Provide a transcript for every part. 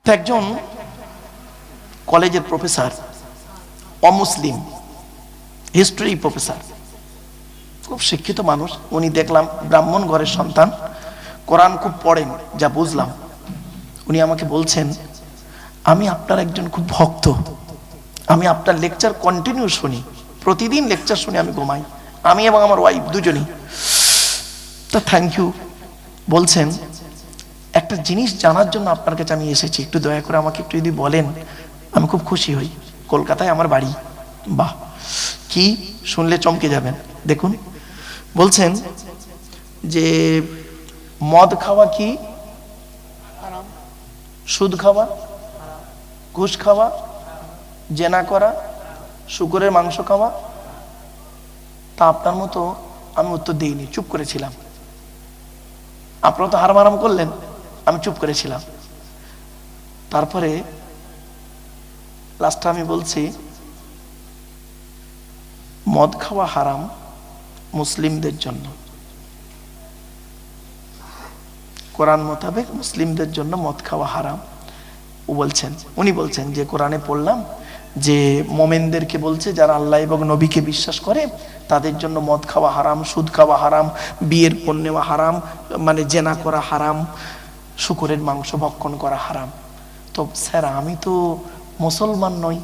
তো একজন কলেজের প্রফেসর, অমুসলিম, হিস্ট্রি প্রফেসর, খুব শিক্ষিত মানুষ। উনি দেখলাম ব্রাহ্মণ ঘরের সন্তান, কোরআন খুব পড়েন যা বুঝলাম। উনি আমাকে বলছেন, আমি আপনার একজন খুব ভক্ত, আমি আপনার লেকচার কন্টিনিউ শুনি, প্রতিদিন লেকচার শুনে আমি ঘুমাই, আমি এবং আমার ওয়াইফ দুজনেই। তা থ্যাংক ইউ। বলছেন, একটা জিনিস জানার জন্য আপনার কাছে আমি এসেছি, একটু দয়া করে আমাকে একটু যদি বলেন আমি খুব খুশি হই। কলকাতায় আমার বাড়ি। বাহ, কি শুনলে চমকে যাবেন। দেখুন, বলছেন যে মদ খাওয়া কি হারাম, সুদ খাওয়া, ঘুষ খাওয়া, জেনা করা, শুকরের মাংস খাওয়া। তা আপনার মতো আমি উত্তর দিইনি, চুপ করেছিলাম। আপনারা তো হারাম হারাম করলেন, আমি চুপ করেছিলাম। তারপরে লাস্টে আমি বলছি, মদ খাওয়া হারাম মুসলিমদের জন্য, কোরআন মোতাবেক মুসলিমদের জন্য মদ খাওয়া হারাম। উনি বলছেন যে কোরআনে পড়লাম যে মোমেনদেরকে বলছে যারা আল্লাহ এবং নবীকে বিশ্বাস করে তাদের জন্য মদ খাওয়া হারাম, সুদ খাওয়া হারাম, বিয়ের পণ নেওয়া হারাম, মানে জেনা করা হারাম, শুকরের মাংস ভক্ষণ করা হারাম। তো স্যার, আমি তো মুসলমান নই,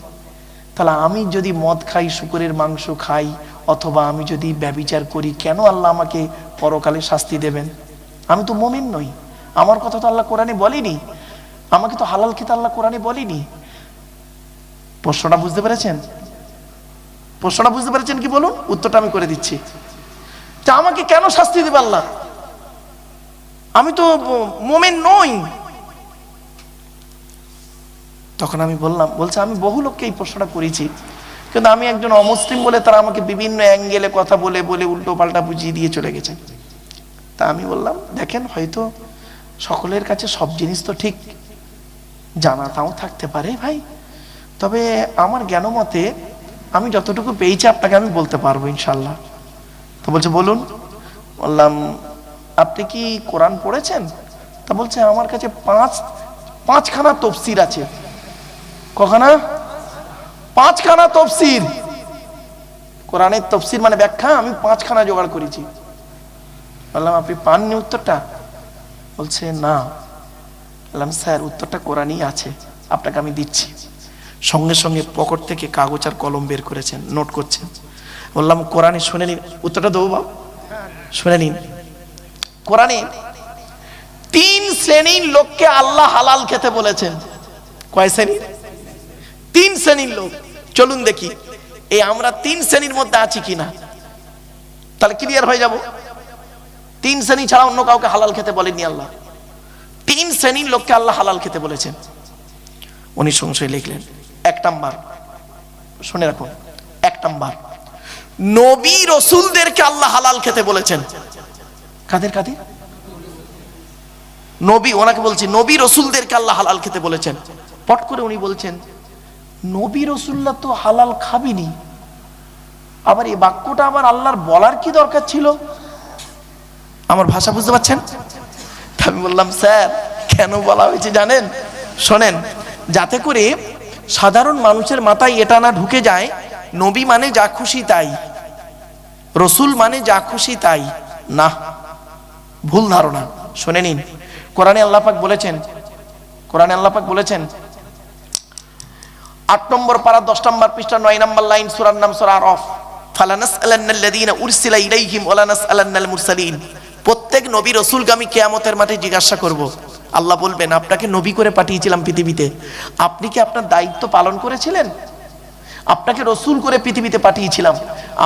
তাহলে আমি যদি মদ খাই, শুকরের মাংস খাই, অথবা আমি যদি ব্যভিচার করি, কেন আল্লাহ আমাকে পরকালে শাস্তি দেবেন? আমি তো মুমিন নই, আমার কথা তো আল্লাহ কোরআনে বলেনি, আমাকে তো হালাল খেতে আল্লাহ কোরআনে বলেনি। প্রশ্নটা বুঝতে পেরেছেন? প্রশ্নটা বুঝতে পেরেছেন কি বলুন? উত্তরটা আমি করে দিচ্ছি। তা আমাকে কেন শাস্তি দেবে আল্লাহ? আমি তো মুমিন নই। তখন আমি বলছে আমি বহু লোককে এই প্রশ্নটা করেছি, কিন্তু আমি একজন অমুসলিম বলে তারা আমাকে বিভিন্ন অ্যাঙ্গেলে কথা বলে বলে উল্টো পাল্টা বুঝিয়ে দিয়ে চলে গেছে। তা আমি বললাম, দেখেন, হয়তো সকলের কাছে সব জিনিস তো ঠিক জানা তাও থাকতে পারে ভাই, তবে আমার জ্ঞান মতে আমি যতটুকু পেয়েছি আপনাকে আমি বলতে পারবো ইনশাল্লাহ। তো বলছে বলুন। বললাম, আপনি কি কোরআন পড়েছেন? তা বলছে আমার কাছে পাঁচখানা তফসির আছে। কখানা? পাঁচখানা তফসির। কোরআনের তফসির মানে ব্যাখ্যা আমি পাঁচখানা জোগাড় করেছি। বললাম, আপনি পাননি উত্তরটা? বলছে না। বললাম, স্যার উত্তরটা কোরআনই আছে, আপনাকে আমি দিচ্ছি। সঙ্গে সঙ্গে পকেট থেকে কাগজ আর কলম বের করেছেন, নোট করছেন। বললাম, কোরআনে শুনে নিন, উত্তরটা দেবো বাবু, শুনে নিন। কোরআনে 3 শ্রেণীর লোককে আল্লাহ হালাল খেতে বলেছেন। কয় শ্রেণী? 3 শ্রেণীর লোক। চলুন দেখি এই আমরা 3 শ্রেণীর মধ্যে আছি কিনা, তাহলে ক্লিয়ার হয়ে যাব। 3 শ্রেণী ছাড়া অন্য কাউকে হালাল খেতে বলেননি আল্লাহ। 3 শ্রেণীর লোককে আল্লাহ হালাল খেতে বলেছেন। উনি সংশয় লিখলেন, 1 নাম্বার, শুনে রাখুন, 1 নাম্বার, নবী রসুলদেরকে আল্লাহ হালাল খেতে বলেছেন। কাদের কাদের? নবী, ওনাকে বলছি নবী রসুলদেরকে আল্লাহ হালাল খেতে বলেছেন। পট করে উনি বলছেন, নবী রসুল্লাহ তো হালাল খাবিনি, আবার এই বাক্যটা আবার আল্লাহর বলার কি দরকার ছিল? আমার ভাষা বুঝতে পারছেন? আমি বললাম, স্যার কেন বলা হয়েছে জানেন? শোনেন, যাতে করে সাধারণ মানুষের মাথায় এটা না ঢুকে যায় নবী মানে যা খুশি তাই, রসুল মানে যা খুশি তাই। না, ভুল ধারণা। শুনে নিন, কোরআনে আল্লাহ পাক বলেছেন, কোরআনে আল্লাহ পাক বলেছেন 8 নম্বর পারা 10 নম্বর পৃষ্ঠা 9 নম্বর লাইন, সূরার নাম সূরা আরাফ, ফালানাসআলান্নাল্লাযীনা উরসিলা ইলাইহিম ওয়া লানাসআলান্নাল মুরসালিন। প্রত্যেক নবী রাসূলকে আমি কিয়ামতের মাঠে জিজ্ঞাসা করব। আল্লাহ বলবেন, আপনাকে নবী করে পাঠিয়েছিলাম পৃথিবীতে, আপনি কি আপনার দায়িত্ব পালন করেছিলেন? আপনাকে রসুল করে পৃথিবীতে পাঠিয়েছিলাম,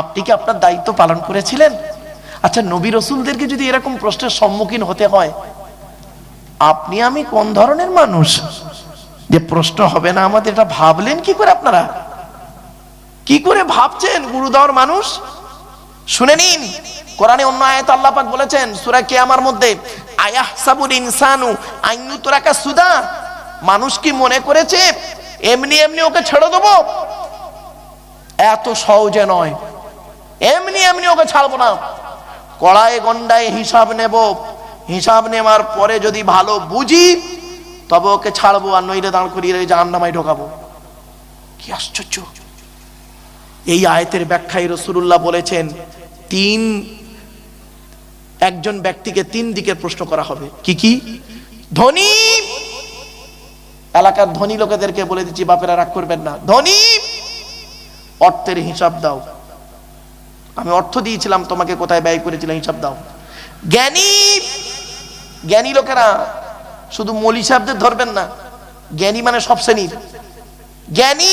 আপনি কি আপনার দায়িত্ব পালন করেছিলেন? আচ্ছা, নবী রসুলদেরকে যদি এরকম প্রশ্নের সম্মুখীন হতে হয়, আপনি আমি কোন ধরনের মানুষ যে প্রশ্ন হবে না আমাদের? এটা ভাবলেন কি করে? আপনারা কি করে ভাবছেন গুরুদর মানুষ? শুনে নিন, কোরআনে অন্য আয়াতে আল্লাহ পাক বলেছেন সূরা কিয়ামার মধ্যে, আয়াহসাবুল ইনসানু আন ইউতরাকা সুদা, মানুষ কি মনে করেছে এমনি এমনি ওকে ছেড়ে দেবো? এত সহজে নয়, এমনি এমনি ওকে ছাড়বো না। কড়ায় গন্ডায় হিসাব নেব, হিসাব নেওয়ার পরে যদি ভালো বুঝি তবে ওকে ছাড়বো, আর নইলে দাঁড় করিয়ে জাহান্নামায় ঢোকাবো। কি আশ্চর্য! এই আয়াতের ব্যাখ্যায় রাসূলুল্লাহ বলেছেন একজন ব্যক্তিকে 3 দিকের প্রশ্ন করা হবে। কি কি? ধনী, এলাকার ধনী লোকেদেরকে বলে দিচ্ছি, বাপেরা রাগ করবেন না, ধনী অর্থের হিসাব দাও, আমি অর্থ দিয়েছিলাম তোমাকে, কোথায় ব্যয় করেছিলাম হিসাব দাও। জ্ঞানী, জ্ঞানী লোকেরা শুধু মৌলী সাহেবদের ধরবেন না, জ্ঞানী মানে সব শ্রেণীর জ্ঞানী,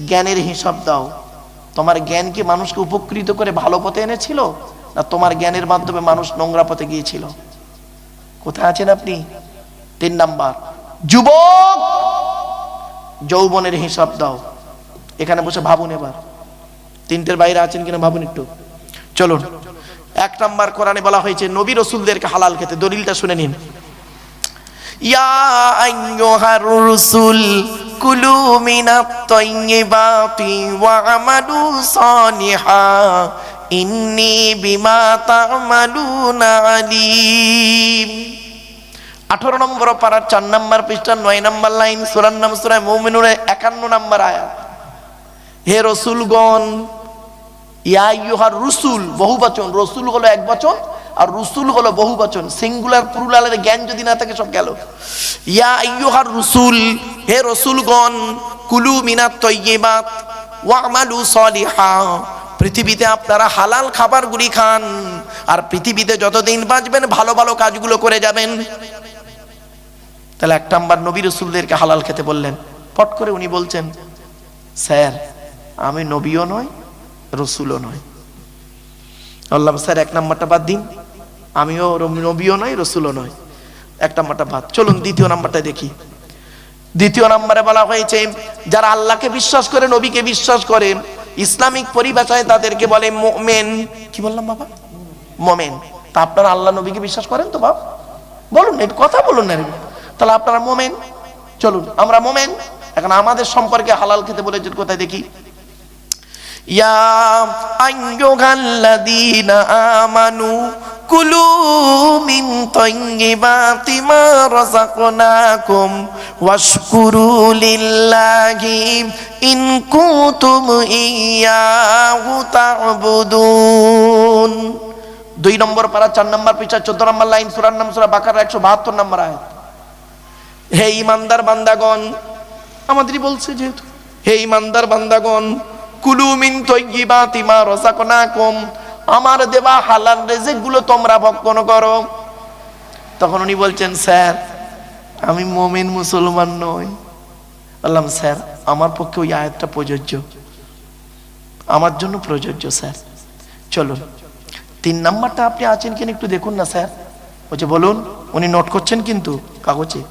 জ্ঞানের হিসাব দাও। তোমার জ্ঞান কি মানুষকে উপকৃত করে ভালো পথে এনেছিল, না তোমার জ্ঞানের মাধ্যমে মানুষ নোংরা পথে গিয়েছিল? কোথায় আছেন আপনি? 3 নাম্বার, যুবক, যৌবনের হিসাব দাও। এখানে বসে ভাবুন, এবার 3টের বাইরে আছেন কিনা ভাবুন একটু। চলুন, 1 নাম্বার, কোরআনে বলা হয়েছে নবী রাসূলদেরকে হালাল খেতে। দলিলটা শুনে নিন। ইয়া আইয়ুহার রাসূল কুলু মিনাত তাইয়্যিবাতি ওয়া আমালু সালিহা ইন্নী বিমা তা'মালুনা আলীম। 18 নম্বর পারার 4 নম্বর পৃষ্ঠা 9 নম্বর লাইন, সূরার নাম সূরা মুমিনুনের 51 নম্বর আয়াত। হে রাসূলগণ, ইয়া আইয়ুহার রাসূল বহুবচন, রাসূল হলো একবচন আর রাসূল হলো বহুবচন, সিঙ্গুলার প্লুরালের জ্ঞান যদি না থাকে সব গেল। ইয়া আইয়ুহার রাসূল, হে রাসূলগণ, কুলু মিনাত তাইয়্যিবাত ওয়া আমালু সালিহা, পৃথিবীতে আপনারা হালাল খাবারগুলি খান, আর পৃথিবীতে যতদিন বাঁচবেন ভালো ভালো কাজগুলো করে যাবেন। তাহলে 1 নাম্বার, নবী রাসূলদেরকে হালাল খেতে বললেন। পট করে উনি বলছেন, স্যার আমি নবীও নয় রাসূলও নয়। বললাম, স্যার 1 নাম্বারটা বাদ দিন, আমিও নবীও নয় রাসূলও নয়, 1 নাম্বারটা বাদ। চলুন 2য় নাম্বারটা দেখি। 2য় নাম্বারে বলা হয়েছে যারা আল্লাহকে বিশ্বাস করে, নবীকে বিশ্বাস করে, ইসলামিক পরিভাষায় তাদেরকে বলে মুমিন। কি বললাম বাবা? মুমিন। তা আপনারা আল্লাহ নবীকে বিশ্বাস করেন তো বাবা? বলুন, একটু কথা বলুন না। তাহলে আপনারা মুমিন। চলুন আমরা মুমিন। এখন আমাদের সম্পর্কে হালাল খেতে বলেছে কোথায় দেখি। ইয়া আইয়ুহাল্লাযীনা আমানু কুলু মিন তাইয়্যিবাতি মা রাযাকনাকুম ওয়াশকুরু লিল্লাহি ইন কুনতুম ইয়্যাহু তা'বুদুন। 2 নম্বর পারা 4 নম্বর পৃষ্ঠা 14 নম্বর লাইন, সূরার নাম সূরা বাকারা 172 নম্বর আয়াত। হে ঈমানদার বান্দাগণ, আমাদেরই বলছে যেহেতু, হে ঈমানদার বান্দাগণ, কুলু মিন তাইয়্যিবাতি মা রাযাকনাকুম, আমার দেওয়া হালাল রিজিকগুলো তোমরা ভক্ষণ করো। তখন উনি বলছেন, স্যার আমি মুমিন মুসলমান নই। বললাম, স্যার আমার পক্ষে ওই আয়াতটা প্রযোজ্য, আমার জন্য প্রযোজ্য স্যার। চলুন 3 নাম্বারটা আপনি আছেন কিনা একটু দেখুন না স্যার। বলছে বলুন। উনি নোট করছেন কিন্তু কাগজে,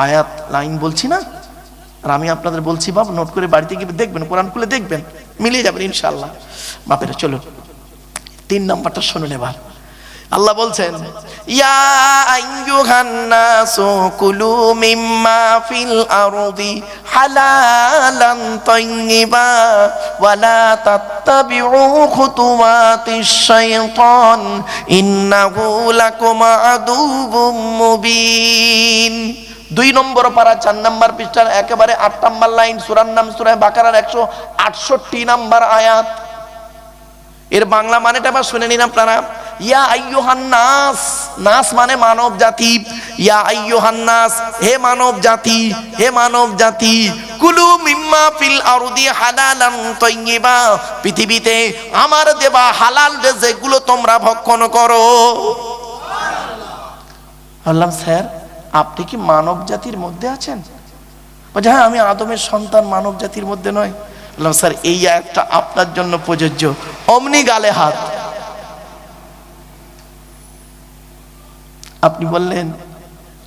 আয়াত লাইন বলছি না, আর আমি আপনাদের বলছি বাপ, নোট করে বাড়িতে গিয়ে দেখবেন, কোরআন খুলে দেখবেন, মিলে যাবেন ইনশাআল্লাহ বাপেরা। চলুন 3 নাম্বারটা শুনুন এবার। আল্লাহ বলছেন, ইয়া আইয়ুহান নাসু কুলু মিম্মা ফিল আরদি হালালান তাইয়্যিবা ওয়া লা তাত্তাবিউ খুতুওয়াতিশ শাইতান ইন্নাহু লাকুম আদুউম মুবিন। 2 নম্বর পারা 4 নম্বর পৃষ্ঠার একেবারে 8 নম্বর লাইন, সূরার নাম সূরা বাকারার 168 নম্বর আয়াত। এর বাংলা মানেটা আবার শুনে নিন আপনারা। ইয়া আইয়ুহান নাস, নাস মানে মানব জাতি। ইয়া আইয়ুহান নাস, হে মানব জাতি, হে মানব জাতি, কুলু মিম্মা ফিল আরদি হালালান তাইয়্যিবা, পৃথিবীতে আমার দেওয়া হালাল রিজিকগুলো তোমরা ভক্ষণ করো। বললাম, স্যার আপনি কি মানব জাতির মধ্যে আছেন? বলছে, হ্যাঁ আমি আদমের সন্তান, মানব জাতির মধ্যে নয়। বললাম, স্যার এই আয়াতটা আপনার জন্য প্রযোজ্য। অমনি গালে হাত। আপনি বললেন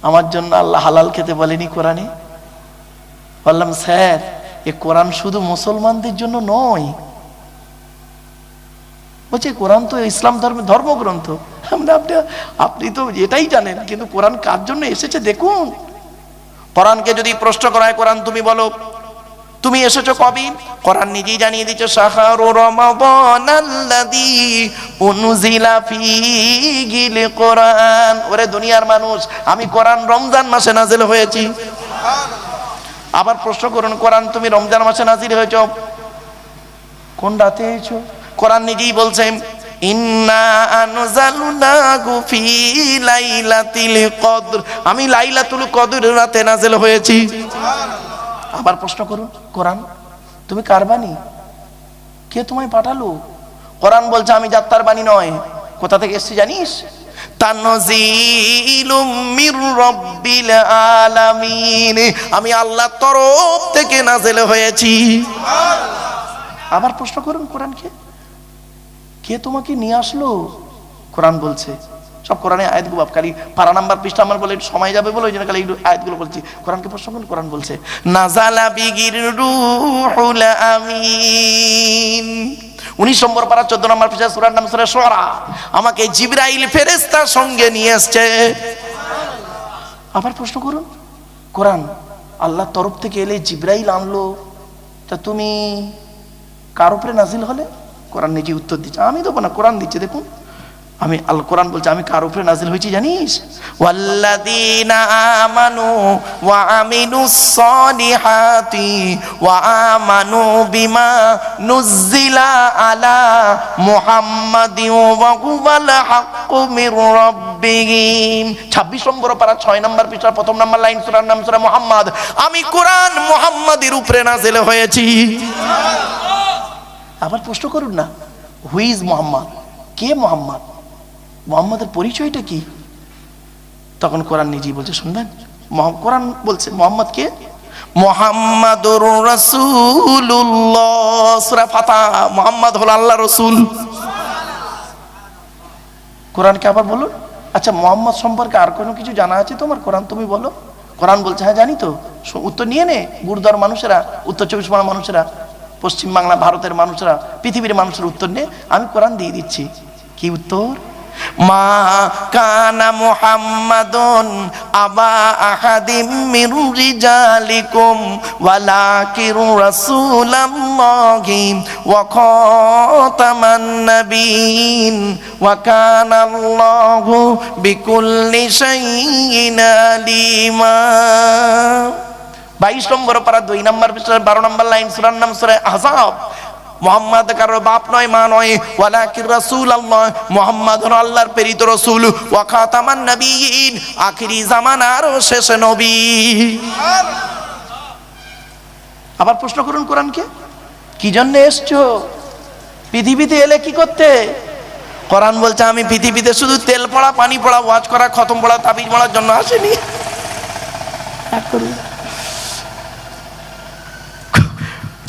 আমার জন্য আল্লাহ হালাল খেতে বলেনি কোরআনে। বললাম, স্যার এ কোরআন শুধু মুসলমানদের জন্য নয়। বলছে, কোরআন তো ইসলাম ধর্মের ধর্মগ্রন্থ। আপনি তো এটাই জানেন, কিন্তু কোরআন কার জন্য এসেছে দেখুন। কোরআনকে যদি প্রশ্ন করা হয়, কোরআন তুমি বলো, তুমি এসেছো কবে? কোরআন নিজেই জানিয়ে দিচ্ছে শাহরু রমাদানাল্লাযী উনজিলা ফীহিল কোরআন। ওরে দুনিয়ার মানুষ, আমি কোরআন রমজান মাসে নাজিল হয়েছি। আবার প্রশ্ন করুন, কোরআন তুমি রমজান মাসে নাজিল হয়েছো, কোন রাতে হয়েছো? কোরআন নিজেই বলছেন ইন্না আনজালনাহু ফী লাইলাতিল কদর, আমি লাইলাতুল কদরের রাতে নাজিল হয়েছি। আবার প্রশ্ন করুন, কোরআন তুমি কার বাণী? কে তোমায় পাঠালো? কোরআন বলছে আমি যাত্রার বাণী নয়। কোথা থেকে এসেছি জানিস? তানজিলুম মির রাব্বিল আলামিন, আমি আল্লাহর তরফ থেকে নাজিল হয়েছি। আবার প্রশ্ন করুন, কোরআনকে কে তোমাকে নিয়ে আসলো? কোরআন বলছে, সব কোরআনে আয়াতগুলো খালি পারা নাম্বার পৃষ্ঠা আমার বলে সময় যাবে বলে ওই জন্য খালি আয়াতগুলো বলছি। কোরআনকে প্রশ্ন করুন, কোরআন বলছে নাযালা বিহির রূহুল আমিন। 19 নম্বর পারা 14 নম্বর পৃষ্ঠা, সূরার নাম সূরা শুআরা। আমাকে জিবরাইল ফেরেশতা সঙ্গে নিয়ে এসেছে। আবার প্রশ্ন করুন, কোরআন আল্লাহর তরফ থেকে এলে জিবরাইল আনলো, তা তুমি কার উপরে নাজিল হলে? কোরআন নিজে উত্তর দিচ্ছে, আমি দেবো না, কোরআন দিচ্ছে। দেখুন আমি আল কোরআন বলছে আমি কার উপরে নাজিল হয়েছি জানিস? ওয়াল্লাযীনা আমানু ওয়া আমিলুস সলিহাতি ওয়া আমানু বিমা নুজ্জিলা আলা মুহাম্মাদিন ওয়া হুয়াল হাক্কু মির রাব্বিহিম। 26 নম্বর পারা 6 নম্বর পৃষ্ঠা, প্রথম নম্বর লাইন, সূরার নাম সূরা মুহাম্মদ। আমি কোরআন মুহাম্মাদের উপরে নাজিল হয়েছি। আবার প্রশ্ন করুন না, হু ইজ মুহাম্মদ? কে মুহাম্মদ? মুহাম্মাদের পরিচয়টা কি? তখন কোরআন নিজেই বলছে, শুনবেন কোরআন বলছে মুহাম্মদ কে? মুহাম্মাদুর রাসূলুল্লাহ। সূরা ফাতিহা, মুহাম্মদ হলো আল্লাহর রাসূল। কোরআনকে আবার বলুন, আচ্ছা মুহাম্মদ সম্পর্কে আর কোনো কিছু জানা আছে তোমার? কোরআন তুমি বলো। কোরআন বলছে হ্যাঁ জানি তো। উত্তর নিয়ে নে, গুরুদার মানুষেরা, উত্তর 24 পরগনার মানুষেরা, পশ্চিম বাংলা, ভারতের মানুষরা, পৃথিবীর মানুষের উত্তর নিয়ে আমি কোরআন দিয়ে দিচ্ছি। কি উত্তর? মা কানা মুহাম্মাদুন আবা আহাদিম মির রিজালিকুম ওয়ালাকিন রাসূলুল্লাহি ওয়া খাতামান নাবিয়িন ওয়া কানা আল্লাহু বিকুল্লি শাইইন আলিমা। 22 নম্বর পারা 2 নম্বর পৃষ্ঠা 12 নম্বর লাইন, সূরার নাম সূরা আহজাব। মুহাম্মদ কারো বাপ নয়, মা নয়, ওয়ালাকিন রাসূলুল্লাহ, মুহাম্মদ হলো আল্লাহর প্রেরিত রাসূল, ওয়া খাতামান নাবিয়িন, আখিরি জামানার শেষ নবী। আবার প্রশ্ন করুন কোরআনকে, কি জন্য এসছো? পৃথিবীতে এলে কি করতে? কোরআন বলছে আমি পৃথিবীতে শুধু তেল পড়া, পানি পড়া, ওয়াজ করা, খতম পড়া, তাবিজ পড়ার জন্য আসেনি।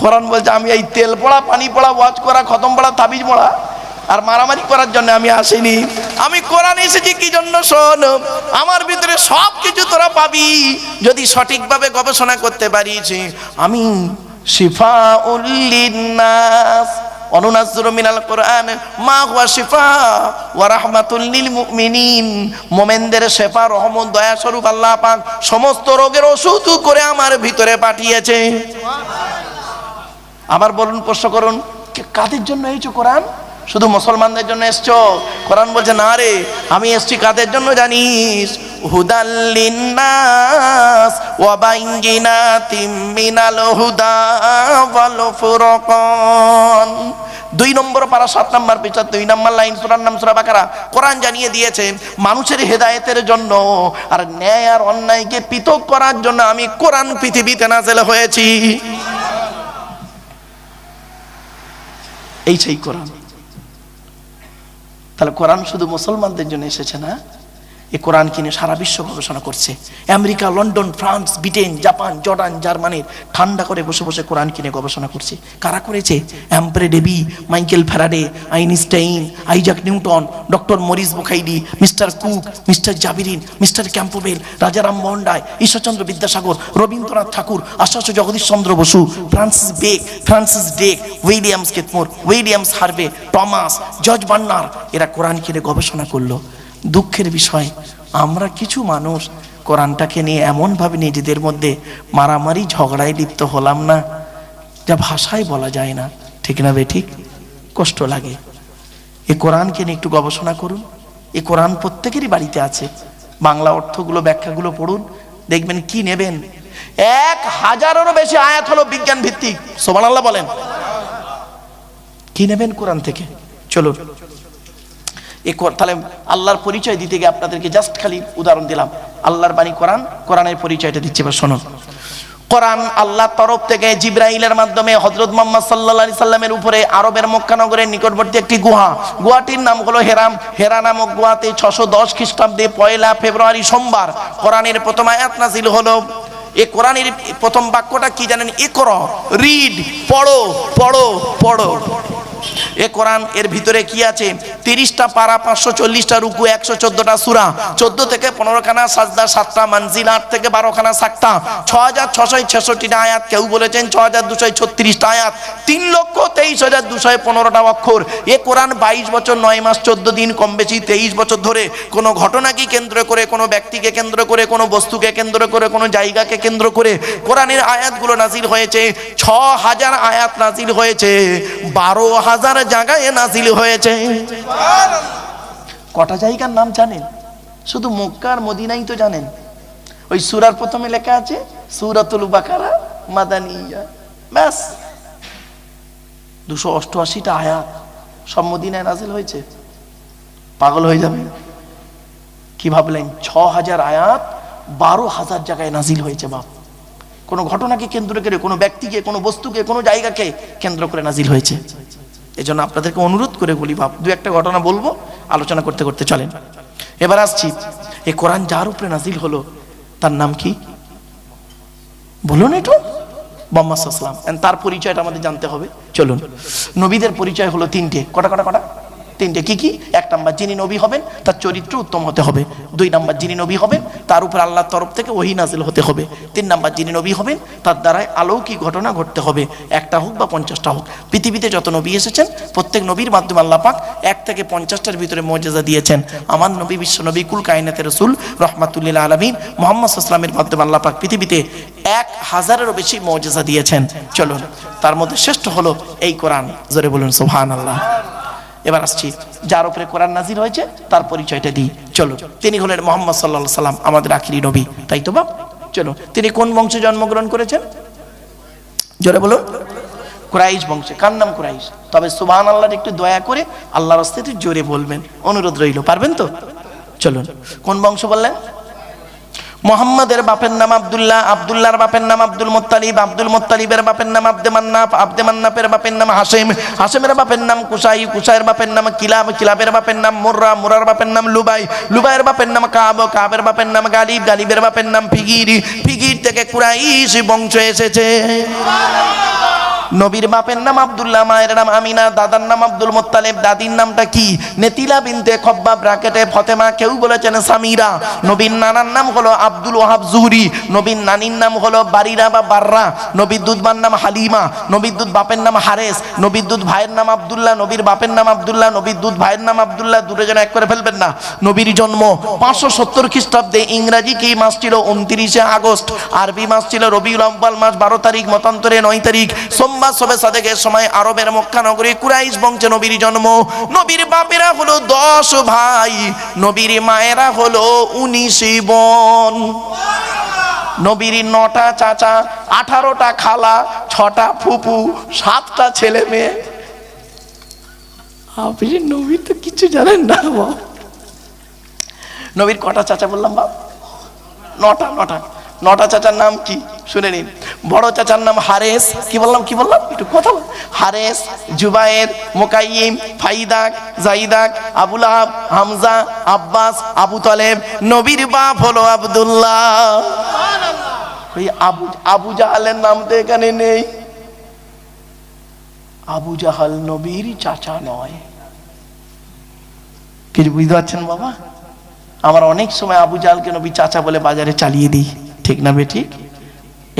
কোরআন বলছে আমি এই তেল পড়া, পানি পড়া, ওয়াজ করা, খতম পড়া, তাবিজ পড়া আর মারামারি করার জন্য আমি আসিনি। আমি কোরআন এসেছি কি জন্য? শোন, আমার ভিতরে সব কিছু তোরা পাবি যদি সঠিকভাবে গবেষণা করতে পারিস। আমি শিফাউল লিন্নাস অনুনাজ্জিলু মিনাল কোরআন মা হুয়া শিফা ওয়া রাহমাতুল লিল মুমিনিন। মুমিনদের শেফা, রহমত, দয়া স্বরূপ আল্লাহ পাক সমস্ত রোগের ওষুধ করে আমার ভিতরে পাঠিয়েছে। আবার বলুন, প্রশ্ন করুন, কাদের জন্য এসেছো কোরআন? শুধু মুসলমানদের জন্য এসছো? কোরআন বলছে না রে, আমি এসছি কাদের জন্য জানিস? হুদাল লিন্নাস ওয়া বাইয়িনাতিম মিনাল হুদা ওয়াল ফুরকান। 2 নম্বর পারা 7 নম্বর পৃষ্ঠা 2 নম্বর লাইন, সূরার নাম সূরা বাকারা। কোরআন জানিয়ে দিয়েছে মানুষের হেদায়েতের জন্য আর ন্যায় আর অন্যায়কে পৃথক করার জন্য আমি কোরআন পৃথিবীতে নাযিল হয়েছি। এই সেই কোরআন। তাহলে কোরআন শুধু মুসলমানদের জন্য এসেছে না, এই কোরআন কিনে সারা বিশ্ব গবেষণা করছে। America, London, France, Britain, Japan, Jordan, জার্মানির ঠান্ডা করে বসে বসে কোরআন কিনে গবেষণা করছে। কারা করেছে? Ampere Davy, Michael Faraday, Einstein, Isaac Newton, doctor Maurice Bucaille, mister Cook, mister জাবিরিন, mister Campbell, Rajaram Mohan Roy, Ishwarchandra Vidyasagar, Rabindranath Thakur, Acharya Jagadish Chandra Basu, Francis ডেক, উইলিয়ামস কেটমোর, Williams Harvey, Thomas, George Bernard, এরা কোরআন কিনে গবেষণা করলো। দুঃখের বিষয়, আমরা কিছু মানুষ কোরআনটাকে নিয়ে এমনভাবে নিজেদের মধ্যে মারামারি ঝগড়ায় লিপ্ত হলাম না, যা ভাষায় বলা যায় না, ঠিক না বেঠিক? কষ্ট লাগে। এই কোরআনকে নিয়ে একটু গবেষণা করুন। এই কোরআন প্রত্যেকেরই বাড়িতে আছে। বাংলা অর্থগুলো, ব্যাখ্যাগুলো পড়ুন, দেখবেন কি নেবেন। 1000-এরও বেশি আয়াত হলো বিজ্ঞান ভিত্তিক। সুবহানাল্লাহ বলেন। কি নেবেন কোরআন থেকে? চলুন, তাহলে আল্লাহর পরিচয় দিতে গিয়ে আপনাদেরকে জাস্ট খালি উদাহরণ দিলাম। আল্লাহর বাণী কোরআন, কোরআনের পরিচয়টা দিচ্ছি, এবার শুনুন। কোরআন আল্লাহর তরফ থেকে জিবরাইলের মাধ্যমে হযরত মুহাম্মদ সাল্লাল্লাহু আলাইহি সাল্লামের উপরে আরবের মক্কা নগরের নিকটবর্তী একটি গুহাটির নাম হলো হেরা নামক গুহাতে 610 খ্রিস্টাব্দে 1 ফেব্রুয়ারি সোমবার কোরআনের প্রথম আয়াত নাযিল হলো। এই কোরআনের প্রথম বাক্যটা কি জানেন? ইকরা, রিড, পড়ো পড়ো পড়ো। এ কোরআন এর ভিতরে কি আছে? 30টা পারা, 540টা রুকু, 114টা সূরা, 14 থেকে 15 খানা সাজদা, 7টা মানজিল, 8 থেকে 12 খানা সাক্তা, 6666টা আয়াত, কেউ বলেছেন 6236টা আয়াত, 3,23,215টা অক্ষর। এ কোরআন 22 বছর 9 মাস 14 দিন, কম বেশি 23 বছর ধরে কোনো ঘটনাকে কেন্দ্র করে, কোনো ব্যক্তিকে কেন্দ্র করে, কোনো বস্তুকে কেন্দ্র করে, কোনো জায়গাকে কেন্দ্র করে কোরআনের আয়াতগুলো নাজিল হয়েছে। 6000 আয়াত নাজিল হয়েছে, 12,000 জায়গায় নাজিল হয়েছে। কটা জায়গার নাম জানেন? শুধু মক্কা আর মদিনাই তো জানেন। ওই সূরার প্রথমে লেখা আছে সূরাতুল বাকারা মাদানিয়া, ব্যাস। 288টা আয়াত সব মদিনায় নাজিল হয়েছে। পাগল হয়ে যাবে। কি ভাবলেন? 6000 আয়াত 12,000 জায়গায় নাজিল হয়েছে। বাপ, কোনো ঘটনাকে কেন্দ্র করে, কোনো ব্যক্তিকে, কোনো বস্তুকে, কোনো জায়গাকে কেন্দ্র করে নাজিল হয়েছে। এজন্য আপনাদেরকে অনুরোধ করে বলি, বাপ, দু একটা ঘটনা বলবো, আলোচনা করতে করতে চলেন। এবার আসছি, এই কোরআন যার উপরে নাজিল হলো তার নাম কি বলুন একটু? মুহাম্মদ সাল্লাল্লাহু আলাইহি ওয়াসাল্লাম। তার পরিচয়টা আমাদের জানতে হবে। চলুন, নবীদের পরিচয় হলো 3টে। কটা? 3টে। কি কি? 1 নাম্বার, যিনি নবী হবেন তার চরিত্র উত্তম হতে হবে। 2 নাম্বার, যিনি নবী হবেন তার উপর আল্লাহর তরফ থেকে ওহী নাজিল হতে হবে। 3 নাম্বার, যিনি নবী হবেন তার দ্বারাই অলৌকিক ঘটনা ঘটতে হবে, 1টা হোক বা 50টা হোক। পৃথিবীতে যত নবী এসেছেন প্রত্যেক নবীর মাধ্যমে আল্লাহ পাক 1 থেকে 50টার ভিতরে মুজিজা দিয়েছেন। আমার নবী, বিশ্ব নবী, কুল কায়নাতের রাসূল, রাহমাতুল আলামিন মুহাম্মদ সাল্লাল্লাহু আলাইহি ওয়াসাল্লামের মাধ্যমে আল্লাহ পাক পৃথিবীতে 1000-এরও বেশি মুজিজা দিয়েছেন। চলুন, তার মধ্যে শ্রেষ্ঠ হলো এই কোরআন। জোরে বলুন সুবহানাল্লাহ। এবার আসছি, যার উপরে কোরআন নাজিল হয়েছে তার পরিচয়টা দিই। চলো, তিনি হলেন মুহাম্মদ সাল্লাল্লাহু আলাইহি সাল্লাম, আমাদের আখিরি নবী, তাই তো বাপ? চলো, তিনি কোন বংশে জন্মগ্রহণ করেছেন? জোরে বলুন। কুরাইশ বংশে। কার নাম? কুরাইশ। তবে সুবহানাল্লাহ একটু দয়া করে আল্লাহর রাস্তায় জোরে বলবেন, অনুরোধ রইল। পারবেন তো? চলুন, কোন বংশ বললেন? মুহাম্মাদের বাপের নাম আব্দুল্লাহ, আব্দুল্লাহর বাপের নাম আব্দুল মুত্তালিব, আব্দুল মুত্তালিবের বাপের নাম আব্দে মান্নাফ, আব্দে মান্নাফের বাপের নাম হাশিম, হাশিমের বাপের নাম কুসাই, কুসাইয়ের বাপের নাম কিলাব, কিলাবের বাপের নাম মুররা, মুরার বাপের নাম লুবাই, লুবাইয়ের বাপের নাম কাব, কাবের বাপের নাম গালিব, গালিবের বাপের নাম ফিগির, ফিগির থেকে কুরাইশ বংশ এসেছে। নবীর বাপের নাম আব্দুল্লাহ, মায়ের নাম আমিনা, দাদার নাম আব্দুল মুত্তালিব, দাদির নামটা কি? নেতিলা বিনতে খব্বাব ব্রাকেটে ফতেমা, কেউ বলেছেন সামিরা। নবীর নানার নাম হলো আব্দুল ওয়াহাব জুহরি, নবীর নানির নাম হলো বারিরা বা বাররা, নবীর দুধবার নাম হালিমা, নবীর দুধ বাপের নাম হারেস, নবীর দুধ ভাইয়ের নাম আব্দুল্লাহ, নবীর বাপের নাম আব্দুল্লাহ, নবীর দুধ ভাইয়ের নাম আব্দুল্লাহ, দুটো জন এক করে ফেলবেন না। নবীর জন্ম 570 খ্রিস্টাব্দে, ইংরাজি কি মাস ছিল? 29শে আগস্ট, আরবি মাস ছিল রবিউল আউয়াল মাস 12 তারিখ, মতান্তরে 9 তারিখ, সোমবার সবে সাদেকের সময় আরবের মক্কা নগরী কুরাইশ বংশে নবীর জন্ম। নবীর বাপেরা হলো 10 ভাই, নবীর মায়েরা হলো 19 বোন। নবীর 9টা চাচা, 18টা খালা, 6টা ফুপু, 7টা ছেলে মেয়ে। আপনি নবীর তো কিছু জানেন না। নবীর কটা চাচা বললাম বাপ? 9টা চাচার নাম কি শুনে নিন। বড় চাচার নাম হারেস। কি বললাম? একটু কথা বল। হারেস, জুবায়ের, মুকাইয়িম, ফাইদাক, জাইদাক, আবুল আহাব, হামজা, আব্বাস, আবু তালেব। নবীর বাপ হলো আব্দুল্লাহ। ওই আবু জাহালের নাম তো এখানে নেই। আবু জাহাল নবীর চাচা নয়। কিছু বুঝতে পারছেন বাবা? আমরা অনেক সময় আবু জাহালকে নবী চাচা বলে বাজারে চালিয়ে দিই, ঠিক না বেঠিক?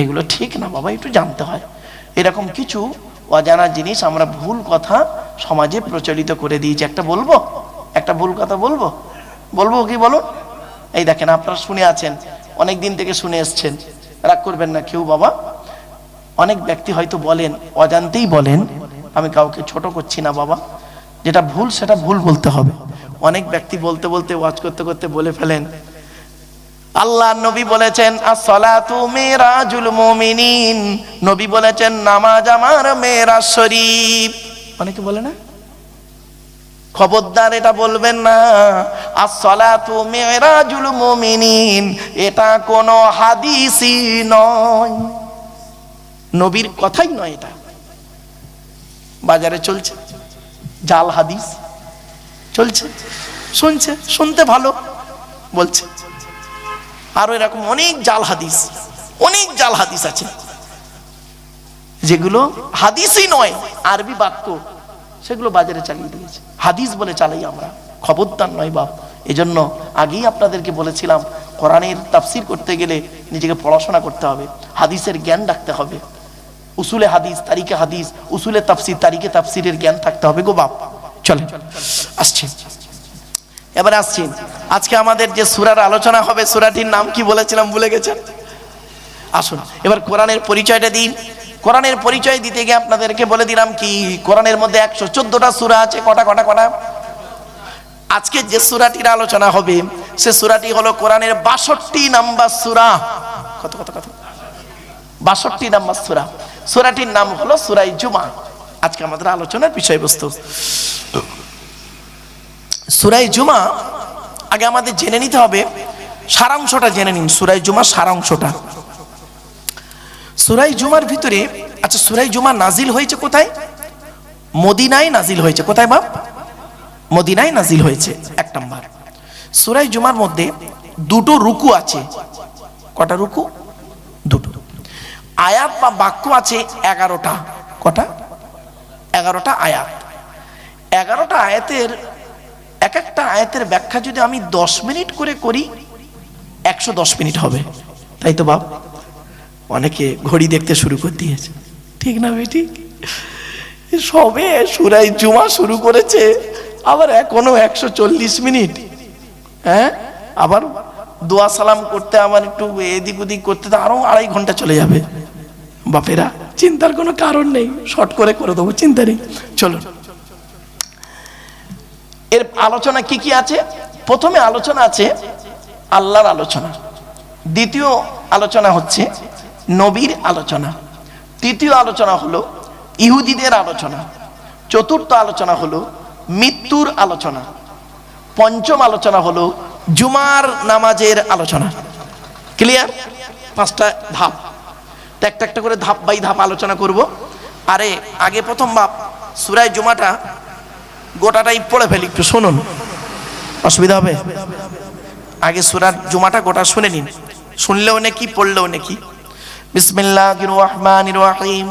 এগুলো ঠিক না বাবা, একটু জানতে হয়। এরকম কিছু অজানা জিনিস আমরা ভুল কথা সমাজে প্রচলিত করে দিয়েছি। একটা ভুল কথা বলবো কি বলুন? এই দেখেন, আপনারা শুনে আছেন, অনেক দিন থেকে শুনে এসছেন, রাগ করবেন না কেউ বাবা। অনেক ব্যক্তি হয়তো বলেন, অজান্তেই বলেন, আমি কাউকে ছোট করছি না বাবা, যেটা ভুল সেটা ভুল বলতে হবে। অনেক ব্যক্তি বলতে বলতে ওয়াজ করতে করতে বলে ফেলেন, আল্লাহ নবী বলেছেন as-salatu মিরাজুল মুমিনিন, নবী বলেছেন নামাজ আমার মেরাজ শরীফ। অনেকে বলে না, খবরদার এটা বলবেন না। as-salatu মিরাজুল মুমিনিন, এটা কোনো হাদিসই নয়, নবীর কথাই নয়। এটা বাজারে চলছে জাল হাদিস, চলছে, শুনছে, শুনতে ভালো বলছে। আরো এরকম অনেক জাল হাদিস, অনেক জাল হাদিস আছে যেগুলো হাদিসই নয়, আরবি বাক্য, সেগুলো বাজারে চালিয়ে দিয়েছে, হাদিস বলে চালাই আমরা। খবরদার নয় বাপ। এজন্য আগেই আপনাদেরকে বলেছিলাম, কোরআনের তাফসির করতে গেলে নিজেকে পড়াশোনা করতে হবে, হাদিসের জ্ঞান রাখতে হবে, উসুলে হাদিস, তারিকে হাদিস, উসুলে তাফসির, তারিকে তাফসিরের জ্ঞান থাকতে হবে গো বাপ। চলে আসছি, এবারে আসছি। আজকে আমাদের যে সূরার আলোচনা হবে, সূরাটির নাম কি বলেছিলাম ভুলে গেছেন। আসুন এবার কোরআনের পরিচয়টা দিই। কোরআনের পরিচয় দিতে গিয়ে আপনাদেরকে বলে দিলাম কি, কোরআনের মধ্যে 114টা সূরা আছে। কটা কটা কটা? আজকে যে সূরাটির আলোচনা হবে সে সূরাটি হলো কোরআনের 62 নাম্বার সূরা। কত কত কত? 62 নাম্বার সূরা। সূরাটির নাম হলো সূরায়ে জুমা। আজকে আমাদের আলোচনার বিষয়বস্তু সূরায়ে জুমা। আগে আমাদের জেনে নিতে হবে, সারাংশটা জেনে নিন, সূরায়ে জুমার সারাংশটা। সূরায়ে জুমার ভিতরে, আচ্ছা সূরায়ে জুমা নাজিল হয়েছে কোথায়? মদিনায় নাজিল হয়েছে। কোথায় বাপ? মদিনায় নাজিল হয়েছে, এক নাম্বার। সূরায়ে জুমার মধ্যে দুটো রুকু আছে। কটা রুকু? দুটো। আয়াত বা বাক্য আছে 11টা। কটা? 11টা আয়াত। 11টা আয়াতের এক একটা আয়াতের ব্যাখ্যা যদি আমি 10 মিনিট করে করি 110 মিনিট হবে, তাই তো বাপ? অনেকে ঘড়ি দেখতে শুরু করে দিয়েছে, ঠিক না বেটি? সবে সূরায়ে জুমা শুরু করেছে, আবার এখনো 140 মিনিট। হ্যাঁ, আবার দোয়া সালাম করতে, আবার একটু এদিক ওদিক করতে তো আরো 2.5 ঘন্টা চলে যাবে। বাপেরা, চিন্তার কোনো কারণ নেই, শর্ট করে দেবো, চিন্তা নেই। চলো, এর আলোচনা কি কি আছে? প্রথমে আলোচনা আছে আল্লাহর আলোচনা, দ্বিতীয় আলোচনা হচ্ছে নবীর আলোচনা, তৃতীয় আলোচনা হলো ইহুদিদের আলোচনা, চতুর্থ আলোচনা হলো মৃত্যুর আলোচনা, পঞ্চম আলোচনা হলো জুমার নামাজের আলোচনা। ক্লিয়ার? 5টা ধাপ, একটা একটা করে ধাপ বাই ধাপ আলোচনা করব। আরে আগে প্রথম বাপ সূরায়ে জুমাটা গোটাটাই পড়ে ফেলি, একটু শুনুন, অসুবিধা হবে? আগে সূরা জুমাটা গোটা শুনে নিন, শুনলেও নাকি পড়লেও নাকি। বিসমিল্লাহির রহমানির রহিম।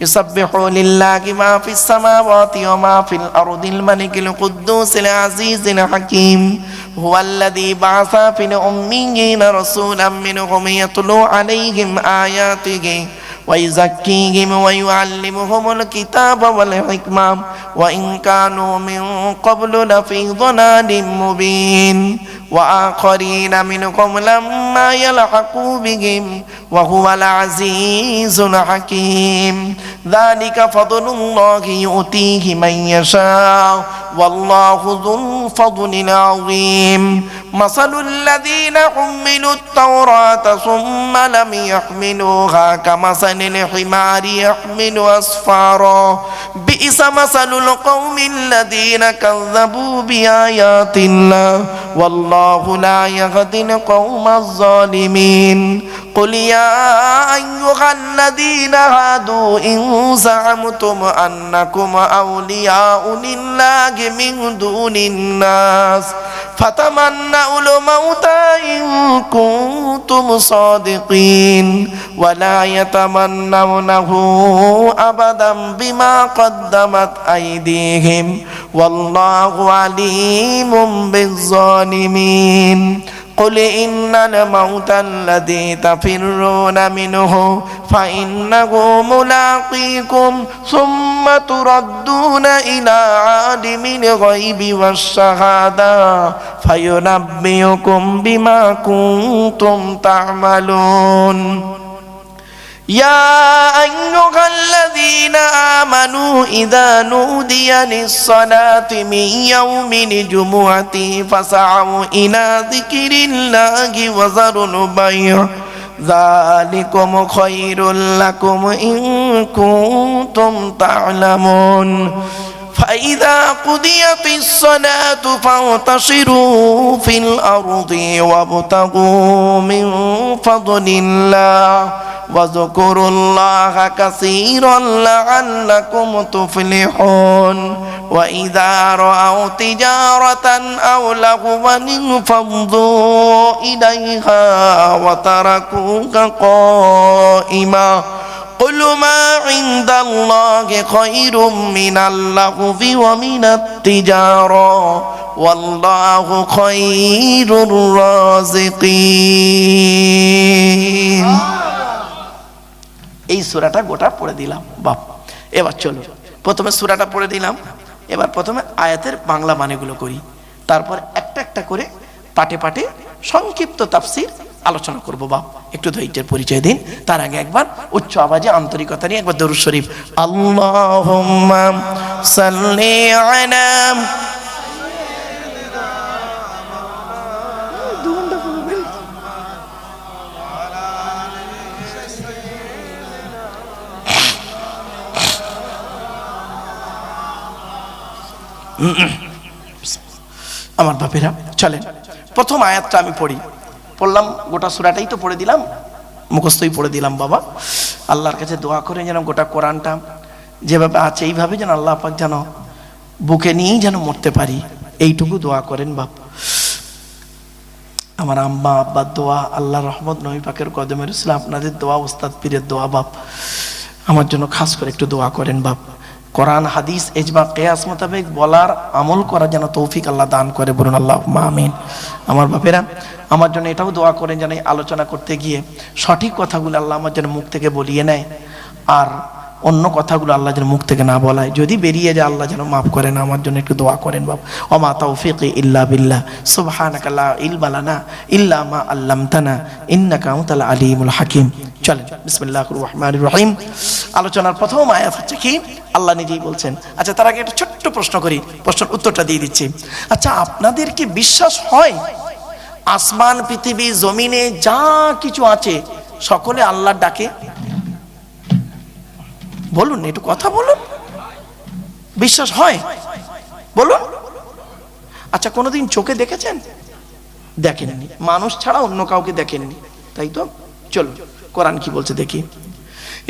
ইউসাব্বিহু লিল্লাহি মা ফিস সামাওয়াতি ওয়া মা ফিল আরদিল মালিকিল কুদ্দুসিল আজিজিল হাকীম হুয়াল্লাযী বা'আসা ফিল উম্মিয়িনা রাসূলাম মিনহুম ইয়াতলু আলাইহিম আয়াতিহি ويزكيهم ويعلمهم الكتاب والحكمة وإن كانوا من قبل لفي ضلال مبين وآخرين منهم لما يلحقوا بهم وهو العزيز الحكيم ذلك فضل الله يؤتيه من يشاء والله ذو الفضل العظيم مثل الذين حملوا التوراة ثم لم يحملوها كمثل الحمار يحمل أسفارا بئس مثل القوم الذين كذبوا بآيات الله والله لا يهدي القوم الظالمين قل يا أيها الذين هادوا إن زعمتم أنكم أولياء لله من دون الناس فتمنوا الموت إن كنتم صادقين ولا يتمنونه أبدا بما قدمت أيديهم والله عليم بالظالمين قل إن الموت الذي تفرون منه فإنه ملاقيكم ثم تردون إلى عالم الغيب والشهادة فينبئكم بما كنتم تعملون يا أيها الذين آمنوا إذا نودي للصلاة من يوم الجمعة فاسعوا إلى ذكر الله وذروا البيع ذلكم خير لكم إن كنتم تعلمون فإذا قضيت الصلاة فانتشروا في الأرض وابتغوا من فضل الله واذكروا الله كثيرا لعلكم تفلحون وإذا رأوا تجارة أو لهوا انفضوا إليها وتركوك قائما قل ما عند الله خير من اللهو ومن التجارة والله خير الرازقين এই সূরাটা গোটা পড়ে দিলাম বাপ। এবার চলো প্রথমে সূরাটা পড়ে দিলাম, এবার প্রথমে আয়াতের বাংলা মানেগুলো করি, তারপর একটা একটা করে পাটে পাটে সংক্ষিপ্ত তাফসীর আলোচনা করব বাপ। একটু ধৈর্যের পরিচয় দিন, তার আগে একবার উচ্চ আওয়াজে আন্তরিকতা নিয়ে একবার দরুদ শরীফ আল্লাহুম্মা সাল্লি আলা আমার বাপেরা চলেন প্রথম আয়াতটা আমি পড়লাম, গোটা সূরাটাই তো পড়ে দিলাম, মুখস্থই পড়ে দিলাম বাবা। আল্লাহর কাছে দোয়া করে যেন গোটা কোরআনটা যেভাবে আছে এইভাবে যেন আল্লাহ পাক যেন বুকে নিয়েই যেন মরতে পারি, এইটুকু দোয়া করেন বাপ। আমার আম্মা আব্বার দোয়া, আল্লাহ রহমত নবী পাকের কদমের ইসলাম, আপনাদের দোয়া, ওস্তাদ পীরের দোয়া বাপ, আমার জন্য খাস করে একটু দোয়া করেন বাপ। কোরআন হাদিস ইজমা কিয়াস মোতাবেক বলার আমল করা যেন তৌফিক আল্লাহ দান করে, বলুন আল্লাহুম্মা আমিন। আমার বাপেরা আমার জন্য এটাও দোয়া করেন যেন আলোচনা করতে গিয়ে সঠিক কথাগুলো আল্লাহ আমার যেন মুখ থেকে বলিয়ে নেয়, আর অন্য কথাগুলো আল্লাহ যেন মুখ থেকে না বলায়, যদি বেরিয়ে যায় আল্লাহ যেন মাফ করেন। আমার জন্য একটু দোয়া করেন বাপ। ওমা তাওফিকি ইল্লা বিল্লাহ সুবহানাকা লা ইলমা লানা ইল্লা মা আল্লামতানা ইন্নাকা আনতাল আলিমুল হাকিম। চলেন বিসমিল্লাহির রহমানির রহিম। আলোচনার প্রথম আয়াত হচ্ছে কি, আল্লাহ নিজেই বলছেন। আচ্ছা তার আগে একটা ছোট্ট প্রশ্ন করি, প্রশ্নের উত্তরটা দিয়ে দিচ্ছি। আচ্ছা আপনাদের কি বিশ্বাস হয় আসমান পৃথিবী জমিনে যা কিছু আছে সকলে আল্লাহর ডাকে? বলুন একটু কথা বলুন, বিশ্বাস হয় বলুন। আচ্ছা কোনোদিন চোখে দেখেছেন? দেখেননি, মানুষ ছাড়া অন্য কাউকে দেখেননি, তাই তো? চলো কোরআন কি বলছে দেখি।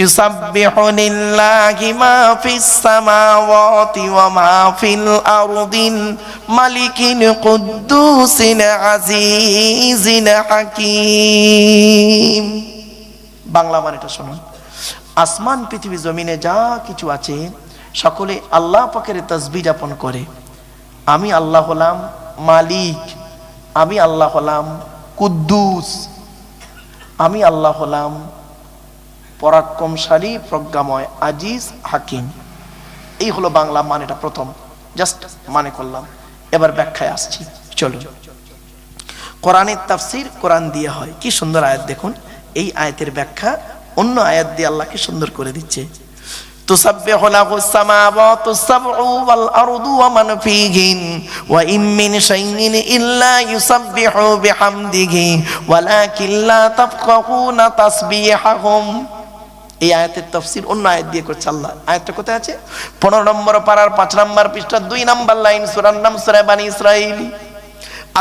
ইউসাব্বিহু লিল্লাহি মা ফিস সামাওয়াতি ওয়া মা ফিল আরদিল মালিকিল কুদ্দুসিল আজিজিল হাকীম। বাংলা মানেটা শুনুন। আসমান পৃথিবী জমিনে যা কিছু আছে সকলে আল্লাহ পাকের তাসবিহ যাপন করে। আমি আল্লাহ হলাম মালিক, আমি আল্লাহ হলাম কুদ্দুস, আমি আল্লাহ হলাম পরাক্রমশালী প্রজ্ঞাময় আজিজ হাকিম। এই হলো বাংলা মানেটা, প্রথম জাস্ট মানে করলাম। এবার ব্যাখ্যায় আসছি, চলুন। কোরআনের তাফসীর কোরআন দিয়ে হয়, কি সুন্দর আয়াত দেখুন। এই আয়াতের ব্যাখ্যা অন্য আয়াত দিয়ে আল্লাহ কি সুন্দর করে দিচ্ছে। তুসাব্বিহু লাহুস সামাওয়াতুস সাবউ ওয়াল আরদু ওয়া মান ফীহিন ওয়া ইম মিন শাইইন ইল্লা ইউসাব্বিহু বিহামদিহি ওয়ালাকিন লা তাফকাহুনা তাসবিহাহুম। এই আয়াতের তাফসীর অন্য আয়াত দিয়ে করছে আল্লাহ। আয়াতটা কোথায় আছে? 15 নম্বর পারার 5 নম্বর পৃষ্ঠা 2 নম্বর লাইন, সূরার নাম সূরা বানী ইসরাঈল।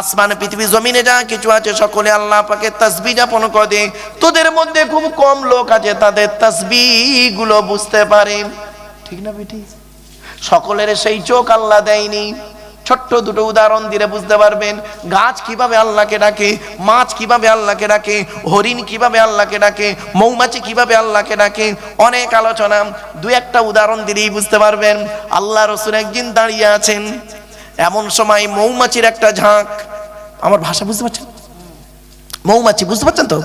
আসমান পৃথিবী জমিনে যা কিছু আছে সকলে আল্লাহ পাকের তাসবিহ যাপন করে। তোদের মধ্যে খুব কম লোক আছে তাদের তাসবিহ গুলো বুঝতে পারে, ঠিক না বেটি? সকলের সেই চোখ আল্লাহ দেয়নি। ছোট্ট দুটো উদাহরণ দিলে বুঝতে পারবেন গাছ কিভাবে আল্লাহকে ডাকে, মাছ কিভাবে আল্লাহকে ডাকে, হরিণ কিভাবে আল্লাহকে ডাকে, মৌমাছি কিভাবে আল্লাহকে ডাকে। অনেক আলোচনা, দু একটা উদাহরণ দিলেই বুঝতে পারবেন। আল্লাহ রাসূল একদিন দাঁড়িয়ে আছেন, এমন সময় মৌমাছির একটা ঝাঁক, আমার ভাষা বুঝতে পারছেন? মৌমাছি বুঝতে পারছেন তো?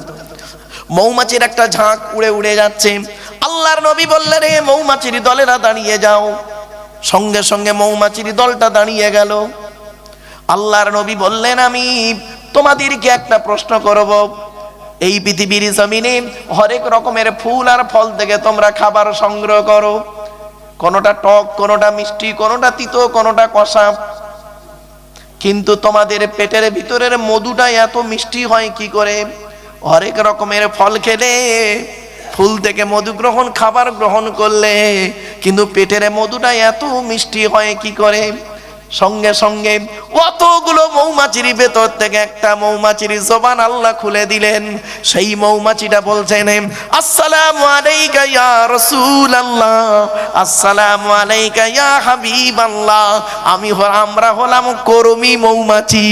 মৌমাছির একটা ঝাঁক উড়ে উড়ে যাচ্ছে। আল্লাহর নবী বললেন, রে মৌমাছির দলেরা দাঁড়িয়ে যাও। সঙ্গে সঙ্গে মৌমাছির দলটা দাঁড়িয়ে গেল। আল্লাহর নবী বললেন, আমি তোমাদেরকে একটা প্রশ্ন করব। এই পৃথিবীর জমিনে হরেক রকমের ফুল আর ফল থেকে তোমরা খাবার সংগ্রহ করো, কোনোটা টক, কোনোটা মিষ্টি, কোনোটা তিতো, কোনোটা কষা, কিন্তু তোমাদের পেটের ভিতরের মধুটা এত মিষ্টি হয় কি করে? হরেক রকমের ফল খেলে, ফুল থেকে মধু গ্রহণ, খাবার গ্রহণ করলে, কিন্তু পেটের মধুটা এত মিষ্টি হয় কি করে? সঙ্গে সঙ্গে অতগুলো মৌমাছির ভেতর থেকে একটা মৌমাছির জবান আল্লাহ খুলে দিলেন। সেই মৌমাছিটা বলছেন, আসসালামু আলাইকা ইয়া রাসূলুল্লাহ, আসসালামু আলাইকা ইয়া হাবিবাল্লাহ। আমরা হলাম কর্মী মৌমাছি,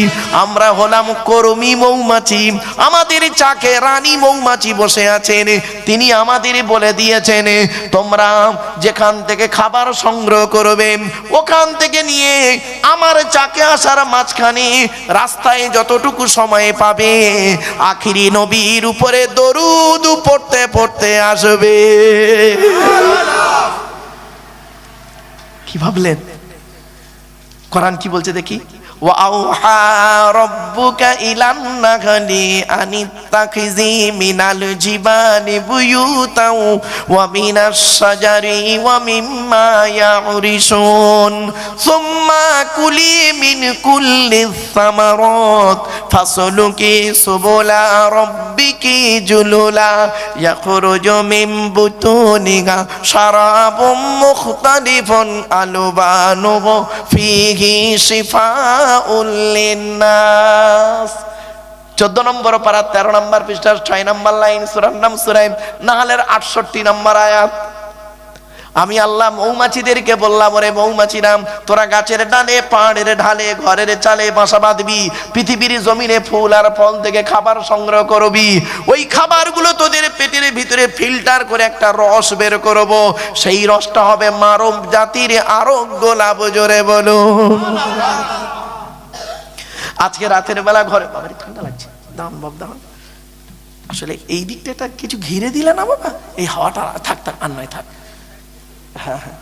আমরা হলাম কর্মী মৌমাছি। আমাদের চাকে রানী মৌমাছি বসে আছেন, তিনি আমাদের বলে দিয়েছেন তোমরা যেখান থেকে খাবার সংগ্রহ করবে ওখান থেকে নিয়ে আমার চাকে আসার মাঝখানে রাস্তায় যতটুকু সময় পাবে আখিরি নবীর উপরে দরুদ পড়তে পড়তে আসবে। কি ভাবলেন? কোরআন কি বলছে দেখি, وَأَوْحَى رَبُّكَ إِلَى النَّحْلِ أَنِ اتَّخِذِي مِنَ الْجِبَالِ بُيُوتًا وَمِنَ الشَّجَرِ وَمِمَّا يَعْرِشُونَ ثُمَّ كُلِي مِنْ كُلِّ الثَّمَرَاتِ فَاسْلُكِي سُبُلَ رَبِّكِ ذُلُلًا يَخْرُجُ مِنْ بُطُونِهَا شَرَابٌ مُخْتَلِفٌ أَلْوَانُهُ فِيهِ শিফাউল লিন্নাস। 14 নম্বর পারা 13 নম্বর পৃষ্ঠা 6 নম্বর লাইন, সূরার নাম সূরা নাহলের 68 নম্বর আয়াত। আমি আল্লাহ মৌমাছিদেরকে বললাম, ওরে মৌমাছিরা, তোরা গাছের ডালে, পাহাড়ের ঢালে, ঘরের চালে বাসা বাঁধবি, পৃথিবীর জমিনে ফুল আর ফল থেকে খাবার সংগ্রহ করবি। ওই খাবারগুলো তোদের পেটের ভিতরে ফিল্টার করে একটা রস বের করব, সেই রসটা হবে মানব জাতির আরোগ্য লাভ। জোরে বলো। আজকে রাতের বেলা ঘরে, বাবারে ঠান্ডা লাগছে, দাম বাব দাম, আসলে এই দিকটা কিছু ঘিরে দিলে না বাবা, এই হাওয়াটা থাক থাক আর নয় থাক। হ্যাঁ হ্যাঁ